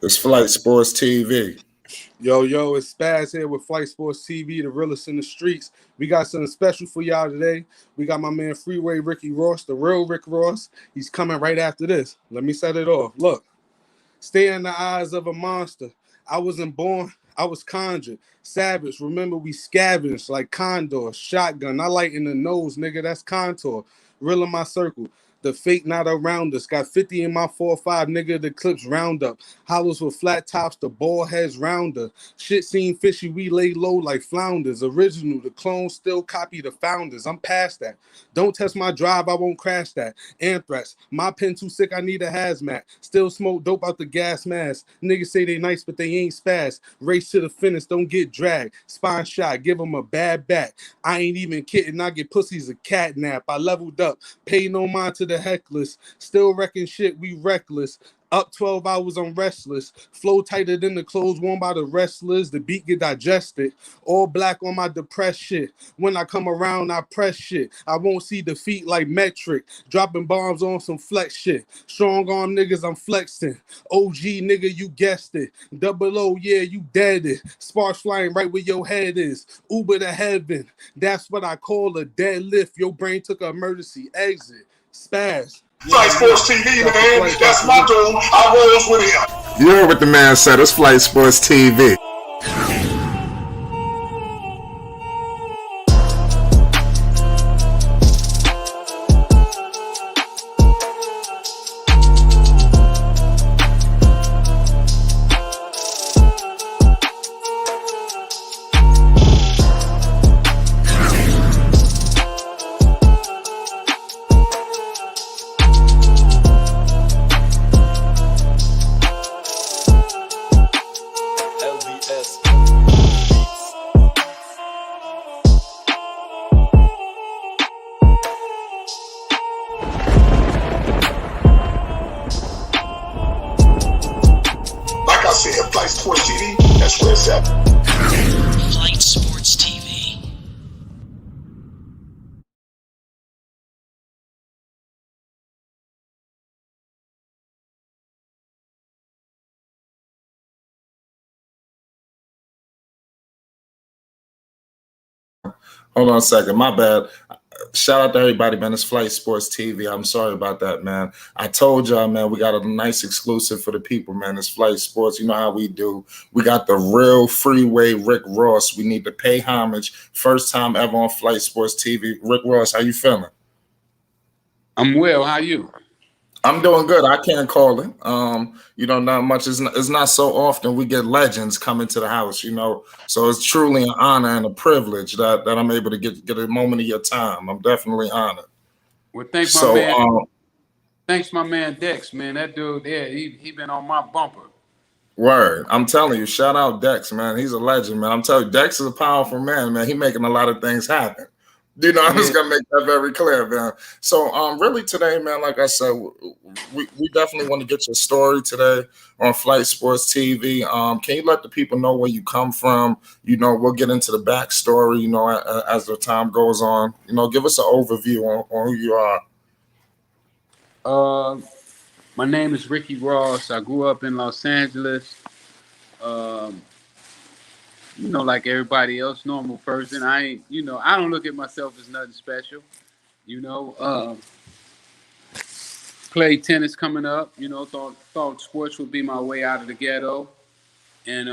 It's Flight Sports TV. Yo, it's Spaz here with Flight Sports TV, the realest in the streets. We got something special for y'all today. We got my man FREEWAY Ricky Ross, the real Rick Ross. He's coming right after this. Let me set it off. Look, stay in the eyes of a monster. I wasn't born, I was conjured. Savage, remember we scavenged like condor, shotgun. I light in the nose, nigga, that's contour. Real in my circle. The fate not around us. Got 50 in my 4-5, nigga, the clips round up. Hollows with flat tops, the ball heads rounder. Shit seem fishy, we lay low like flounders. Original, the clones still copy the founders. I'm past that. Don't test my drive, I won't crash that. Anthrax, my pen too sick, I need a hazmat. Still smoke dope out the gas mask. Niggas say they nice, but they ain't spaz. Race to the finish, don't get dragged. Spine shot, give them a bad back. I ain't even kidding, I get pussies a cat nap. I leveled up, pay no mind to the heckless. Still wrecking shit, we reckless. Up 12 hours, I'm restless. Flow tighter than the clothes worn by the wrestlers. The beat get digested. All black on my depressed shit. When I come around, I press shit. I won't see defeat like metric. Dropping bombs on some flex shit. Strong arm niggas, I'm flexing. OG nigga, you guessed it. Double O, yeah, you dead it. Sparks flying right where your head is. Uber to heaven. That's what I call a deadlift. Your brain took an emergency exit. Spaz. Flight Sports TV, man. That's my dude. I rolls with him. You heard what the man said. It's Flight Sports TV. Flight Sports TV, that's where it's at. Flight Sports TV. Hold on a second. My bad. Shout out to everybody, man. It's Flight Sports TV. I'm sorry about that, man. I told y'all, man, we got a nice exclusive for the people, man. It's Flight Sports. You know how we do. We got the real FREEWAY Rick Ross. We need to pay homage. First time ever on Flight Sports TV. Rick Ross, how you feeling? I'm well. How you? I'm doing good. I can't call it. Not much. It's not so often we get legends coming to the house, So it's truly an honor and a privilege that I'm able to get a moment of your time. I'm definitely honored. Well, thanks my man Dex, man. That dude there, he been on my bumper. Word. I'm telling you, shout out Dex, man. He's a legend, man. I'm telling you, Dex is a powerful man, man. He making a lot of things happen. I'm just gonna make that very clear, man. So, really today, man, like I said, we definitely want to get your story today on Flight Sports TV. Can you let the people know where you come from? We'll get into the backstory, as the time goes on. Give us an overview on who you are. My name is Ricky Ross. I grew up in Los Angeles. Like everybody else, normal person. I don't look at myself as nothing special. Played tennis coming up. Thought sports would be my way out of the ghetto, and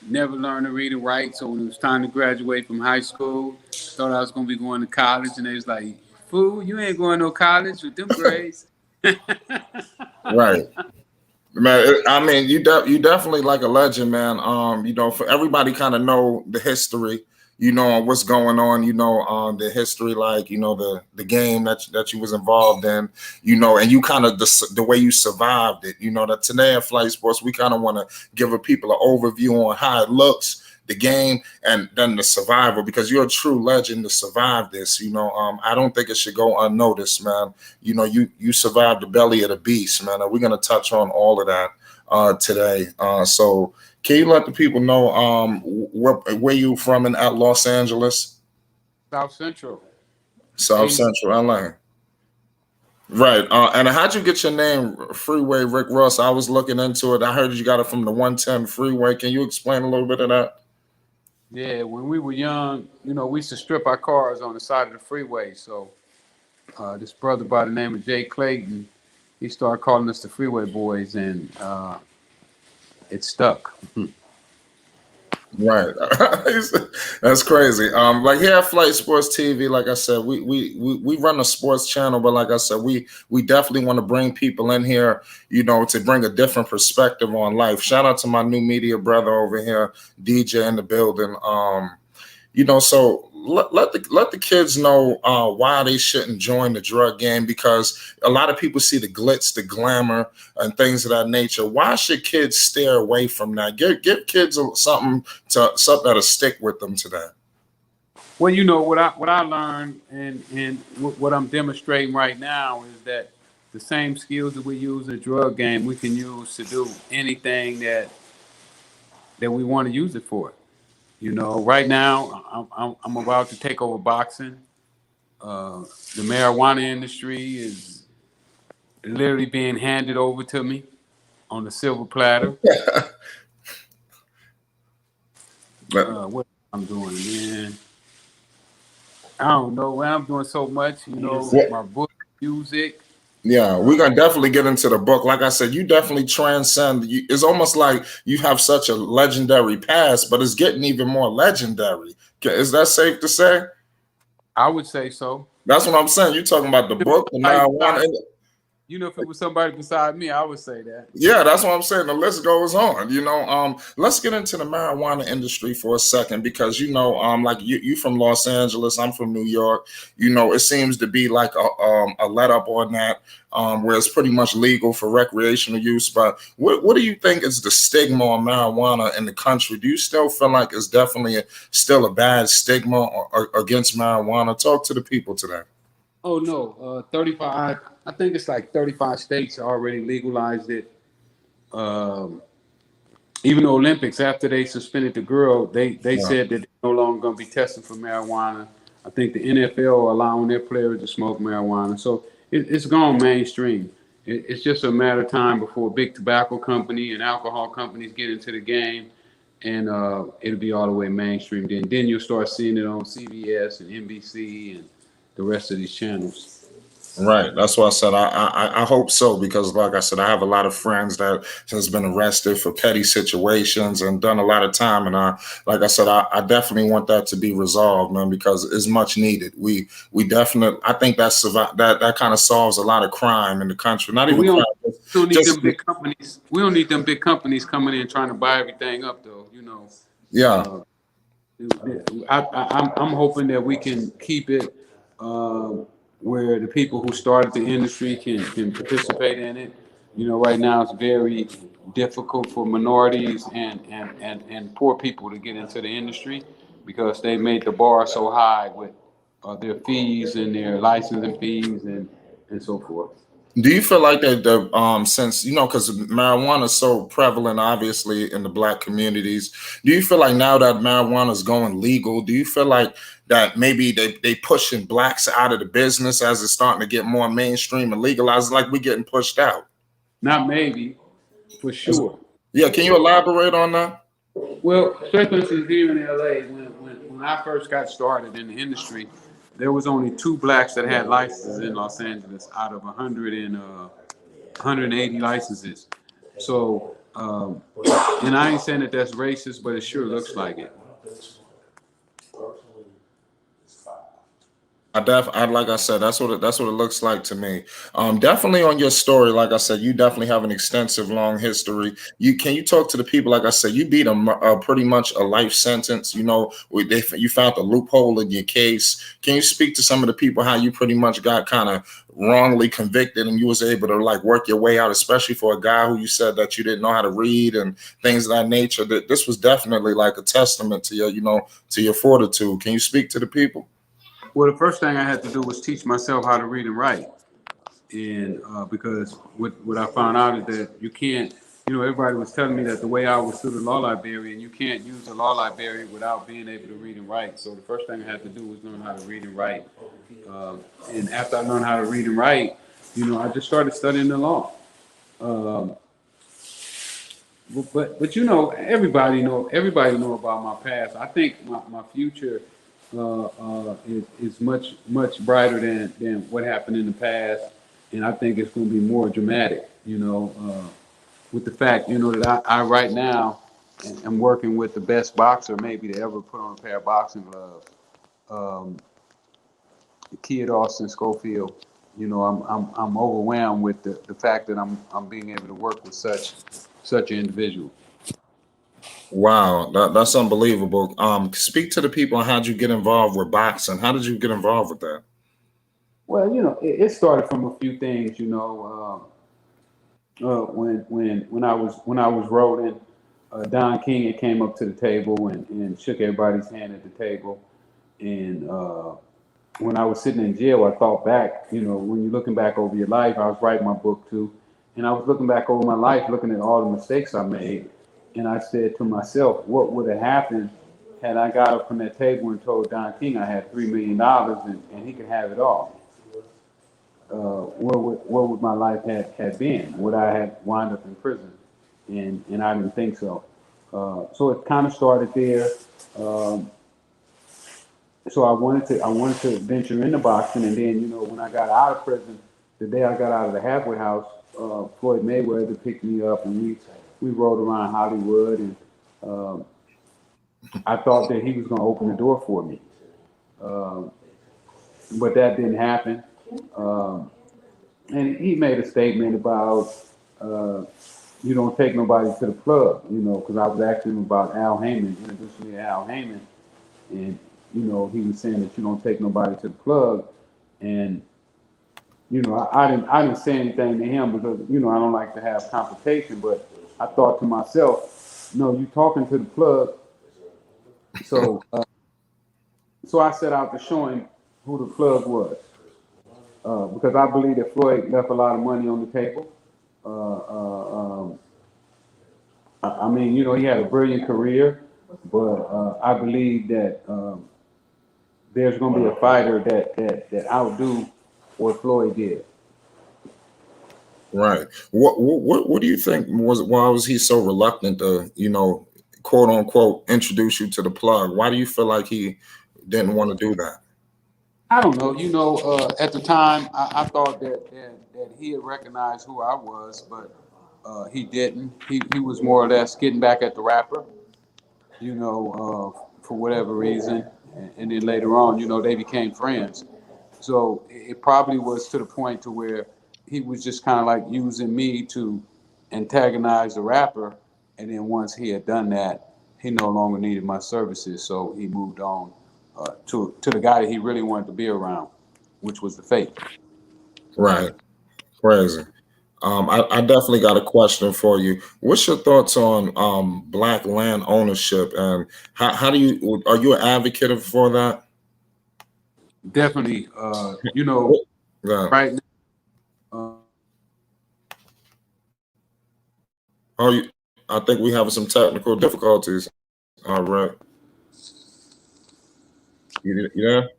never learned to read and write. So when it was time to graduate from high school, thought I was gonna be going to college, and they was like, "Fool, you ain't going to no college with them grades." Right. Man, I mean, you definitely like a legend, man. For everybody kind of know the history, what's going on, the history, like, the game that you was involved in, and you kind of the way you survived it, that today at Flight Sports, we kind of want to give people an overview on how it looks, the game, and then the survival, because you're a true legend to survive this. I don't think it should go unnoticed, man. You survived the belly of the beast, man. And we're gonna touch on all of that today. So can you let the people know where you from at Los Angeles? South Central. South Central LA. Right. And how'd you get your name, Freeway Rick Ross? I was looking into it. I heard you got it from the 110 Freeway. Can you explain a little bit of that? Yeah, when we were young, we used to strip our cars on the side of the freeway. So this brother by the name of Jay Clayton, he started calling us the Freeway Boys, and it stuck. Right. That's crazy. Like here at Flight Sports TV, like I said, we run a sports channel, but like I said, we definitely want to bring people in here, to bring a different perspective on life. Shout out to my new media brother over here, DJ in the building. So let the kids know why they shouldn't join the drug game, because a lot of people see the glitz, the glamour, and things of that nature. Why should kids steer away from that? Give kids something that'll stick with them today. Well, what I learned and what I'm demonstrating right now is that the same skills that we use in the drug game, we can use to do anything that we want to use it for. Right now, I'm about to take over boxing. The marijuana industry is literally being handed over to me on the silver platter. What I'm doing, man, I don't know. Man, I'm doing so much. My book, music. Yeah, we're gonna definitely get into the book. Like I said, you definitely transcend. It's almost like you have such a legendary past, but it's getting even more legendary. Is that safe to say? I would say so. That's what I'm saying. You're talking about the book, the marijuana. If it was somebody beside me, I would say that. Yeah, that's what I'm saying. The list goes on. Let's get into the marijuana industry for a second, because like you from Los Angeles, I'm from New York. It seems to be like a let up on that, where it's pretty much legal for recreational use. But what do you think is the stigma on marijuana in the country? Do you still feel like it's definitely still a bad stigma against marijuana? Talk to the people today. Oh no, 35. I think it's like 35 states already legalized it. Even the Olympics, after they suspended the girl, they said that they're no longer going to be testing for marijuana. I think the NFL allowing their players to smoke marijuana. So it's gone mainstream. It's just a matter of time before big tobacco company and alcohol companies get into the game, and it'll be all the way mainstream. Then you'll start seeing it on CBS and NBC and the rest of these channels. Right. That's what I said. I hope so, because like I said, I have a lot of friends that has been arrested for petty situations and done a lot of time. And like I said, I definitely want that to be resolved, man, because it's much needed. We definitely, I think that kind of solves a lot of crime in the country. Not even crime. Don't need them big companies. We don't need them big companies coming in trying to buy everything up, though. Yeah. I'm hoping that we can keep it where the people who started the industry can participate in it. Right now it's very difficult for minorities and poor people to get into the industry, because they made the bar so high with their fees and their licensing fees and so forth. Do you feel like that since because marijuana is so prevalent, obviously, in the Black communities, do you feel like now that marijuana is going legal, do you feel like that maybe they pushing Blacks out of the business as it's starting to get more mainstream and legalized, like we're getting pushed out? Not maybe, for sure. Yeah, can you elaborate on that? Well, especially since here in LA, when I first got started in the industry, there was only 2 Blacks that had licenses in Los Angeles out of 180 licenses. So, and I ain't saying that that's racist, but it sure looks like it. Like I said, that's what it looks like to me. Definitely on your story, like I said, you definitely have an extensive, long history. Can you talk to the people? Like I said, you beat pretty much a life sentence. You found a loophole in your case. Can you speak to some of the people how you pretty much got kind of wrongly convicted and you was able to like work your way out, especially for a guy who you said that you didn't know how to read and things of that nature? That this was definitely like a testament to your, to your fortitude. Can you speak to the people? Well, the first thing I had to do was teach myself how to read and write. And because what I found out is that you can't, everybody was telling me that the way I was through the law library, you can't use the law library without being able to read and write. So the first thing I had to do was learn how to read and write. And after I learned how to read and write, I just started studying the law. But everybody know about my past. I think my future is much brighter than what happened in the past, and I think it's going to be more dramatic. With the fact that I right now am working with the best boxer maybe to ever put on a pair of boxing gloves. The kid Austin Schofield. I'm overwhelmed with the fact that I'm being able to work with such an individual. Wow, that's unbelievable. Speak to the people on how'd you get involved with boxing? How did you get involved with that? Well, it started from a few things. When I was rolling, Don King had came up to the table and shook everybody's hand at the table. And when I was sitting in jail, I thought back. When you're looking back over your life, I was writing my book too, and I was looking back over my life, looking at all the mistakes I made. And I said to myself, what would have happened had I got up from that table and told Don King I had $3 million and he could have it all? What would my life had been? Would I have wound up in prison? And I didn't think so. So it kind of started there. So I wanted to venture into boxing, and then when I got out of prison, the day I got out of the halfway house, Floyd Mayweather picked me up, and we rode around Hollywood, and I thought that he was going to open the door for me, but that didn't happen. And he made a statement about you don't take nobody to the plug, because I was asking him about Al Heyman, introduced me to Al Heyman, and he was saying that you don't take nobody to the plug, and I didn't say anything to him because I don't like to have confrontation, but I thought to myself, no, you talking to the plug. So so I set out to show him who the plug was, because I believe that Floyd left a lot of money on the table. I mean, he had a brilliant career, but I believe that there's going to be a fighter that outdo what Floyd did. Right. What do you think why was he so reluctant to, quote unquote, introduce you to the plug? Why do you feel like he didn't want to do that? I don't know. At the time, I thought that he had recognized who I was, but he didn't. He was more or less getting back at the rapper, for whatever reason. And then later on, they became friends. So it probably was to the point to where he was just kind of like using me to antagonize the rapper. And then once he had done that, he no longer needed my services. So he moved on to the guy that he really wanted to be around, which was the Fate. Right. Crazy. I definitely got a question for you. What's your thoughts on black land ownership, and are you an advocate for that? Definitely. Yeah. Right now. I think we have some technical difficulties. All right. You there?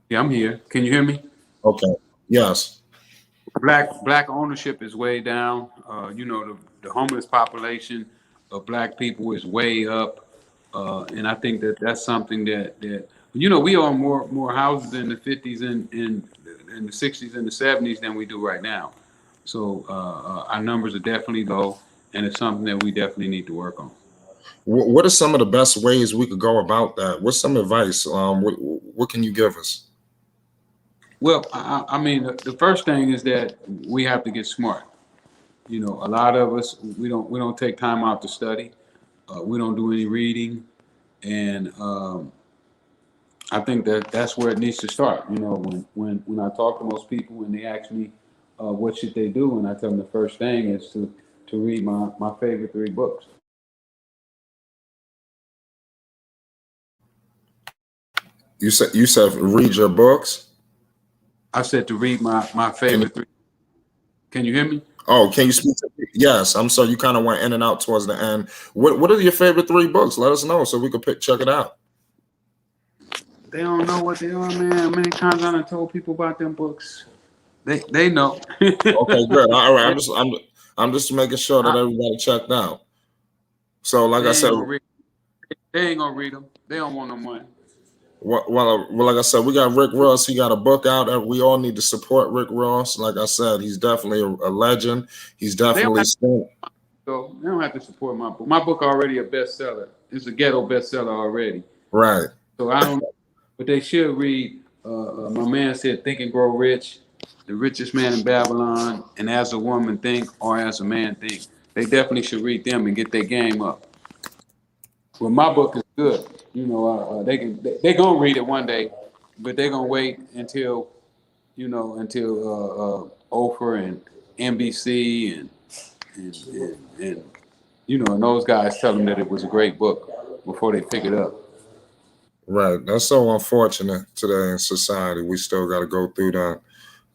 Yeah, I'm here. Can you hear me? Okay. Yes. Black ownership is way down. The homeless population of black people is way up, and I think that's something that we own more houses in the 50s and in the 60s and the 70s than we do right now. So our numbers are definitely low, and it's something that we definitely need to work on. What are some of the best ways we could go about that? What's some advice? What can you give us? Well, I mean, the first thing is that we have to get smart. A lot of us we don't take time out to study. We don't do any reading, and I think that's where it needs to start. When I talk to most people and they ask me what should they do, and I tell them the first thing is to read my favorite 3 books. You said read your books? I said to read my favorite 3. Can you hear me? Oh, can you speak to me? Yes, I'm sorry. You kind of went in and out towards the end. What are your favorite 3 books? Let us know so we could check it out. They don't know what they are, man. Many times I done told people about them books. They know. Okay, good. All right. I'm just making sure that everybody checked out. So, like They I ain't said, gonna read. They ain't gonna read them. They don't want no money. well, like I said, we got Rick Ross. He got a book out, and we all need to support Rick Ross. Like I said, he's definitely a legend. He's They don't definitely have still to, they don't have to support my book. My book already a bestseller. It's a ghetto bestseller already. right. So I don't. But they should read. My man said, "Think and Grow Rich," "The Richest Man in Babylon," and "As a Woman Think" or "As a Man Think." They definitely should read them and get their game up. Well, my book is good. They gonna read it one day, but they gonna wait until Oprah and NBC and and those guys tell them that it was a great book before they pick it up. Right. That's so unfortunate today in society. We still got to go through that.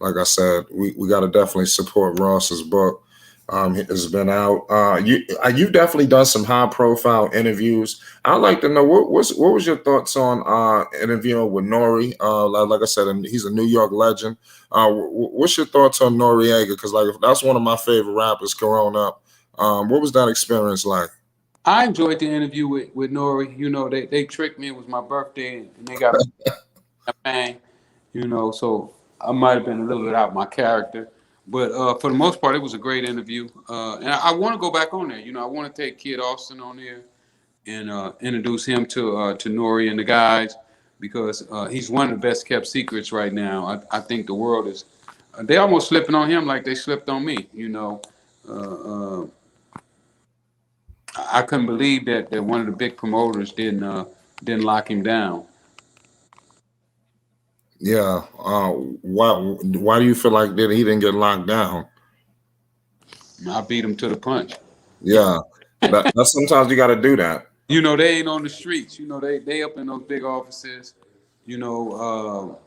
Like I said, we got to definitely support Ross's book. It's been out. You've definitely done some high profile interviews. I'd like to know what was your thoughts on interviewing with Nori? Like I said, and he's a New York legend. What's your thoughts on Noriega? Because like that's one of my favorite rappers growing up. What was that experience like? I enjoyed the interview with Nori. They tricked me. It was my birthday, and they got me champagne. So I might have been a little bit out of my character. But for the most part, it was a great interview. And I want to go back on there. I want to take Kid Austin on there and introduce him to Nori and the guys because he's one of the best kept secrets right now. I think the world is. They almost slipping on him like they slipped on me. Uh, uh, I couldn't believe that one of the big promoters didn't lock him down. Yeah. Why do you feel like that he didn't get locked down? I beat him to the punch. Yeah. That's sometimes you got to do that. They ain't on the streets. They up in those big offices. You know,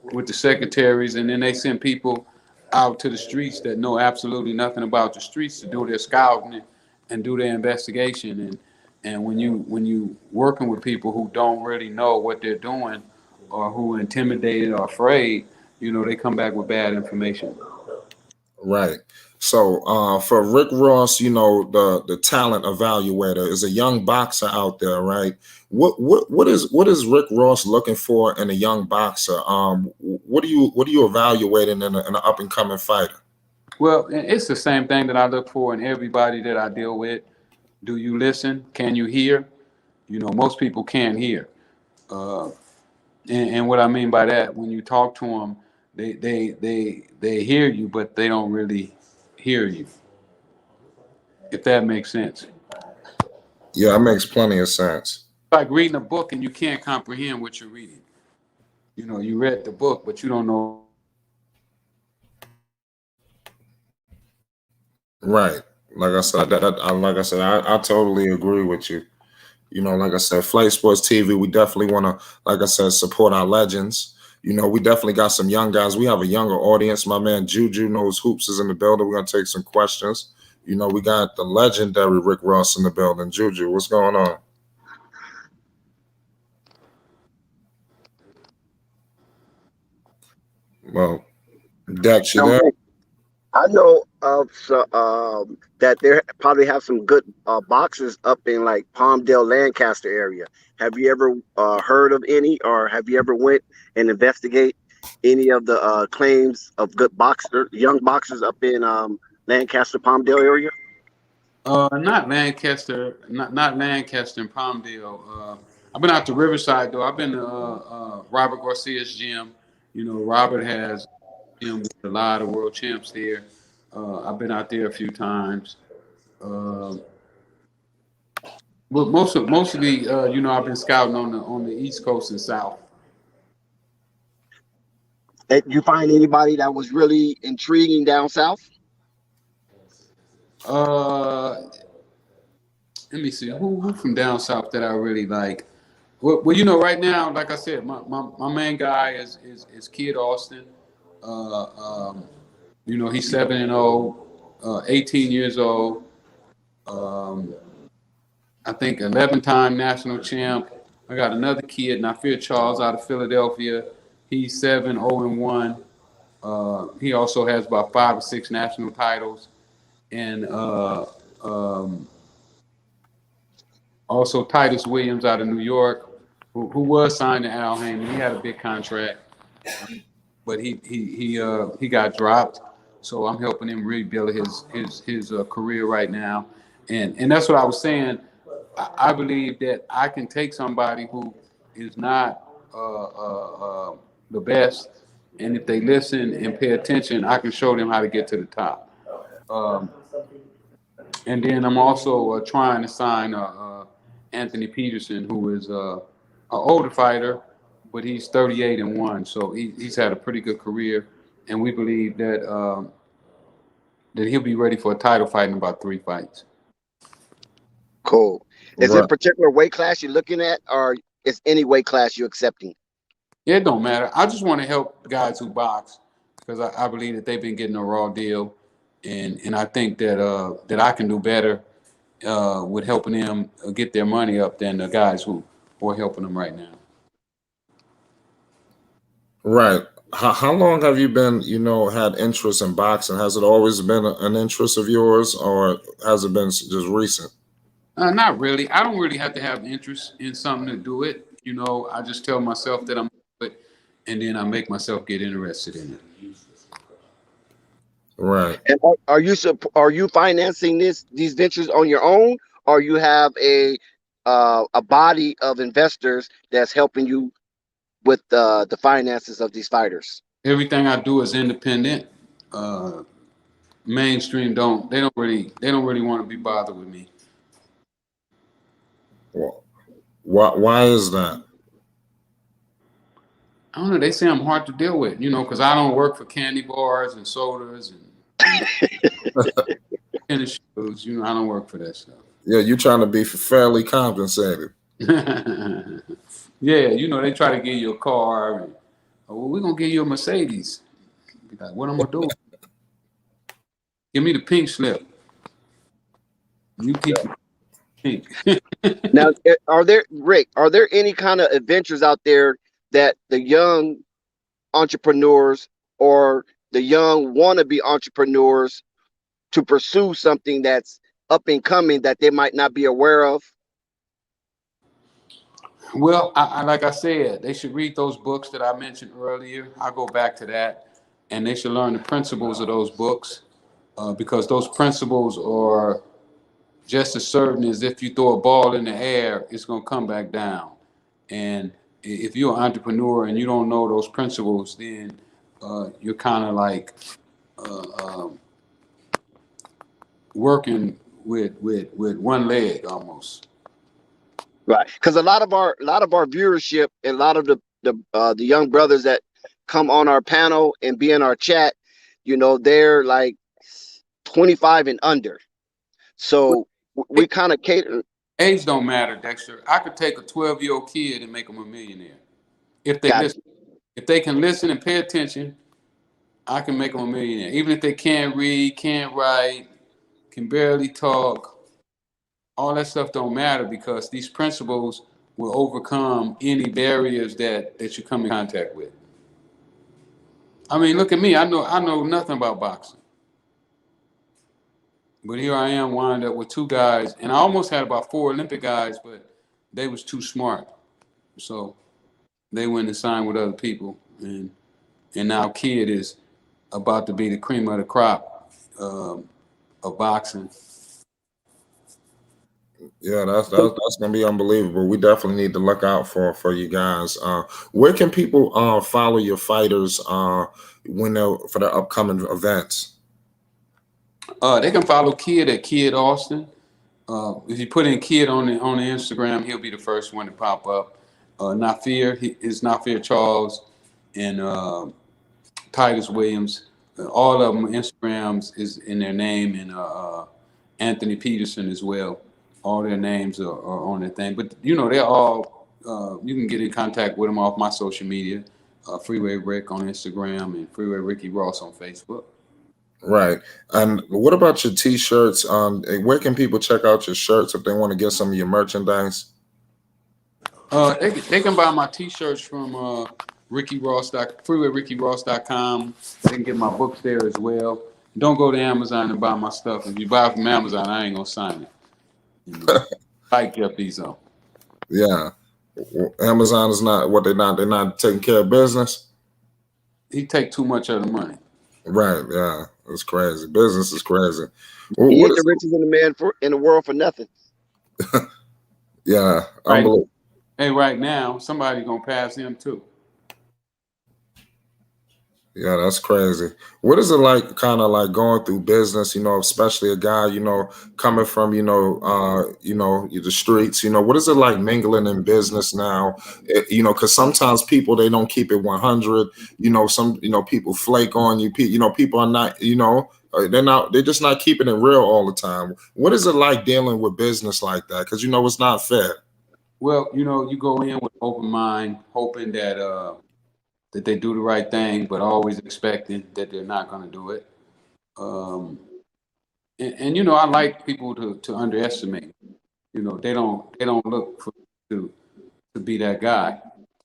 with the secretaries, and then they send people out to the streets that know absolutely nothing about the streets to do their scouting and do their investigation. And when you working with people who don't really know what they're doing or who are intimidated or afraid, they come back with bad information. Right. So for Rick Ross, the talent evaluator is a young boxer out there, right? What is Rick Ross looking for in a young boxer? What are you evaluating in an up and coming fighter? Well, it's the same thing that I look for in everybody that I deal with. Do you listen? Can you hear? Most people can't hear. Uh, and what I mean by that, when you talk to them, they hear you, but they don't really hear you. If that makes sense. Yeah, it makes plenty of sense. Like reading a book and you can't comprehend what you're reading. You read the book, but you don't know. Right. Like I said, I totally agree with you. Like I said, Flight Sports TV, we definitely want to, like I said, support our legends. We definitely got some young guys. We have a younger audience. My man Juju knows hoops is in the building. We're going to take some questions. We got the legendary Rick Ross in the building. Juju, what's going on? Well, Dex, you there? I know of that there probably have some good boxes up in like Palmdale, Lancaster area. Have you ever heard of any, or have you ever went and investigate any of the claims of good young boxers up in Lancaster, Palmdale area? Not Lancaster, not Lancaster and Palmdale. I've been out to Riverside though. I've been to Robert Garcia's gym. Robert has gym with a lot of world champs there. I've been out there a few times. Uh, but mostly, I've been scouting on the East Coast and South. Did you find anybody that was really intriguing down south? Uh, Let me see who from down south that I really like. Well, right now, like I said, my main guy is Kid Austin. Uh, um, he's 7-0, 18 years old. Um, I think 11-time national champ. I got another kid, Nafir Charles, out of Philadelphia. He's 7-0-1. He also has about 5 or 6 national titles, and also Titus Williams out of New York, who was signed to Al Haymon. He had a big contract, but he got dropped. So I'm helping him rebuild his career right now, and that's what I was saying. I believe that I can take somebody who is not the best, and if they listen and pay attention, I can show them how to get to the top. Um, and then I'm also trying to sign Anthony Peterson, who is an older fighter, but he's 38-1, so he's had a pretty good career, and we believe that he'll be ready for a title fight in about 3 fights. Cool. Is it a Right. particular weight class you're looking at, or is any weight class you're accepting? It don't matter. I just want to help guys who box because I believe that they've been getting a raw deal, and I think that I can do better with helping them get their money up than the guys who are helping them right now. Right. How long have you been, had interest in boxing? Has it always been an interest of yours, or has it been just recent? Not really. I don't really have to have interest in something to do it. I just tell myself that I'm good, and then I make myself get interested in it. Right. And are you financing these ventures on your own, or you have a body of investors that's helping you with the finances of these fighters? Everything I do is independent. Mainstream they don't really want to be bothered with me. Well, why is that? I don't know. They say I'm hard to deal with, because I don't work for candy bars and sodas and tennis shoes. I don't work for that stuff. Yeah, you're trying to be fairly compensated. Yeah, they try to give you a car. And, well, we're going to give you a Mercedes. Be like, what am I going to do? Give me the pink slip. You keep the pink. Now, are there any kind of adventures out there that the young entrepreneurs or the young wannabe entrepreneurs to pursue something that's up and coming that they might not be aware of? Well, I like I said, they should read those books that I mentioned earlier. I'll go back to that, and they should learn the principles of those books because those principles are just as certain as if you throw a ball in the air, it's going to come back down. And if you're an entrepreneur and you don't know those principles, then you're kind of like working with one leg almost. Right, because a lot of our viewership and a lot of the young brothers that come on our panel and be in our chat, they're like 25 and under. So we kind of cater. Age don't matter, Dexter. I could take a 12-year-old kid and make them a millionaire if they listen. If they can listen and pay attention, I can make them a millionaire. Even if they can't read, can't write, can barely talk, all that stuff don't matter because these principles will overcome any barriers that you come in contact with. I mean, look at me. I know nothing about boxing. But here I am, wound up with 2 guys, and I almost had about 4 Olympic guys, but they was too smart. So they went and signed with other people, and now Kid is about to be the cream of the crop of boxing. Yeah, that's gonna be unbelievable. We definitely need to look out for you guys. Where can people follow your fighters when they're for the upcoming events? They can follow Kid at Kid Austin. If you put in Kid on the Instagram, he'll be the first one to pop up. Nafir is Nafir Charles and Titus Williams. All of them Instagrams is in their name, and Anthony Peterson as well. All their names are on their thing. But they're all you can get in contact with them off my social media. Freeway Rick on Instagram and Freeway Ricky Ross on Facebook. Right. And what about your t-shirts? Where can people check out your shirts if they want to get some of your merchandise? They can buy my t-shirts from FreewayRickyRoss.com. They can get my books there as well. Don't go to Amazon and buy my stuff. If you buy from Amazon, I ain't gonna sign it. You know, like Jeff Bezos. Yeah, Amazon is not what they're not taking care of business. He take too much of the money. Right. Yeah, it's crazy. Business is crazy. He ain't the richest in the world for nothing. Yeah, right. Unbelievable. Hey, right now somebody gonna pass him too. Yeah, that's crazy. What is it like, kind of like going through business, you know, especially a guy, you know, coming from, the streets, you know, what is it like mingling in business now? You know, because sometimes people, they don't keep it 100, you know, people flake on you. People are not, they're just not keeping it real all the time. What is it like dealing with business like that? Because, you know, it's not fair. Well, you go in with open mind, hoping that they do the right thing, but always expecting that they're not going to do it. And I like people to underestimate. They don't look for to be that guy.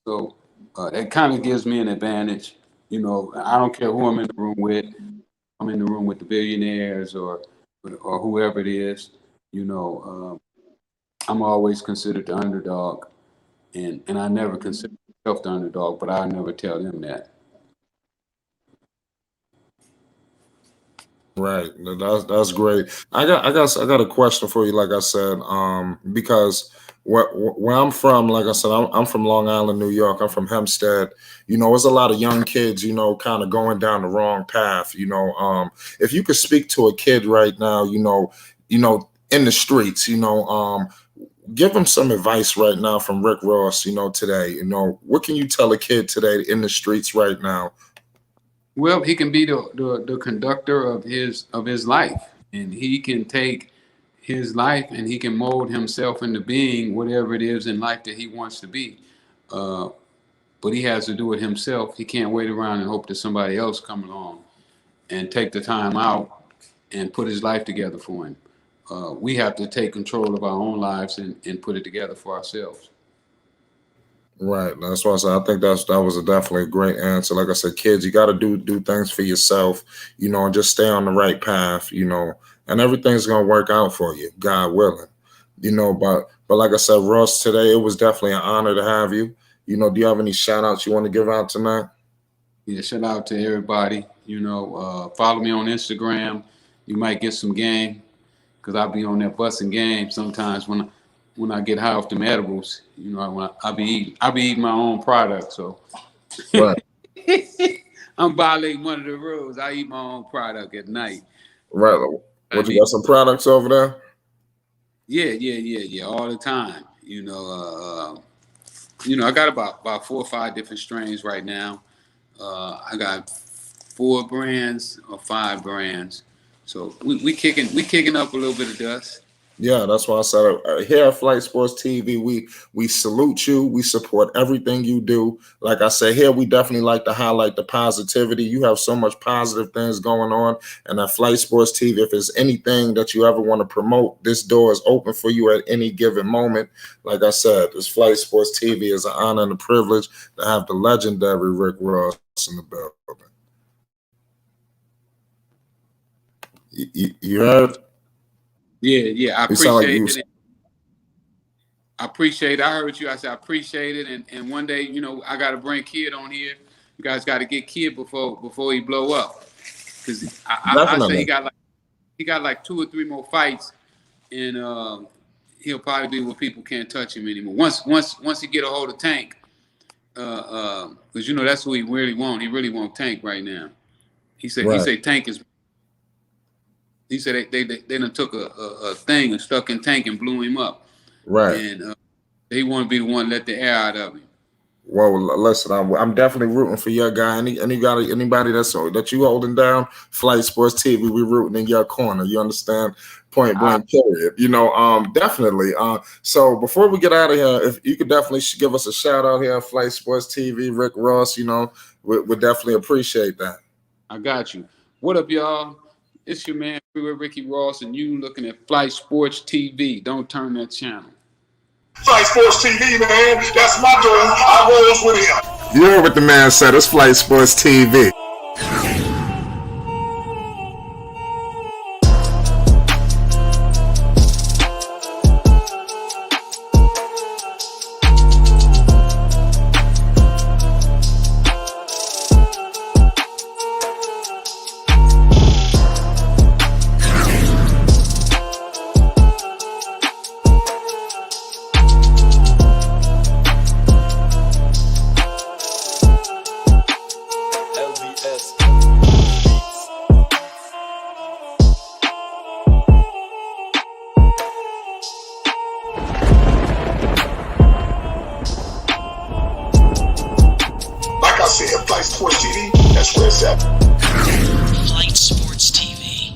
So that kind of gives me an advantage. I don't care who I'm in the room with. I'm in the room with the billionaires or whoever it is. I'm always considered the underdog, and I never consider myself the underdog, but I never tell them that. Right, that's great. I got a question for you. Like I said, because where I'm from, like I said, I'm from Long Island, New York. I'm from Hempstead. There's a lot of young kids, kind of going down the wrong path. If you could speak to a kid right now, in the streets, give them some advice right now from Rick Ross. Today, what can you tell a kid today in the streets right now? Well, he can be the conductor of his life, and he can take his life and he can mold himself into being whatever it is in life that he wants to be. But he has to do it himself. He can't wait around and hope that somebody else come along and take the time out and put his life together for him. We have to take control of our own lives and put it together for ourselves. Right. That's why I said I think that was definitely a great answer. Like I said, kids, you got to do things for yourself, and just stay on the right path, and everything's gonna work out for you, God willing, But like I said, Ross, today it was definitely an honor to have you. Do you have any shout outs you want to give out tonight? Yeah, shout out to everybody. Follow me on Instagram. You might get some game because I'll be on there busting game sometimes when I get high off them edibles. I be eating my own product, so right. I'm violating one of the rules. I eat my own product at night. Right. What, you got some products over there? Yeah, all the time. I got about 4 or 5 different strains right now. I got 4 brands or 5 brands. So we kicking up a little bit of dust. Yeah, that's why I said here at Flight Sports TV, we salute you. We support everything you do. Like I said, here we definitely like to highlight the positivity. You have so much positive things going on. And at Flight Sports TV, if there's anything that you ever want to promote, this door is open for you at any given moment. Like I said, this Flight Sports TV is an honor and a privilege to have the legendary Rick Ross in the building. You heard? Yeah, I appreciate it. I appreciate it. I heard you. I said I appreciate it. And one day, I got to bring Kid on here. You guys got to get Kid before he blow up, because I say he got like 2 or 3 more fights, and he'll probably be where people can't touch him anymore. Once he get a hold of Tank, because that's who he really want. He really want Tank right now. He said Tank is. He said they done took a thing and stuck in Tank and blew him up. Right. And they want to be the one to let the air out of him. Well, listen, I'm definitely rooting for your guy. Anybody that you holding down, Flight Sports TV, we rooting in your corner. You understand? Point blank, period. Definitely. So before we get out of here, if you could definitely give us a shout out here at Flight Sports TV, Rick Ross, we'd definitely appreciate that. I got you. What up, y'all? It's your man, Freeway Ricky Ross, and you looking at Flight Sports TV. Don't turn that channel. Flight Sports TV, man. That's my dude. I rolls with him. You heard what the man said. It's Flight Sports TV. Like I said, Flight Sports TV, that's where it's at. Flight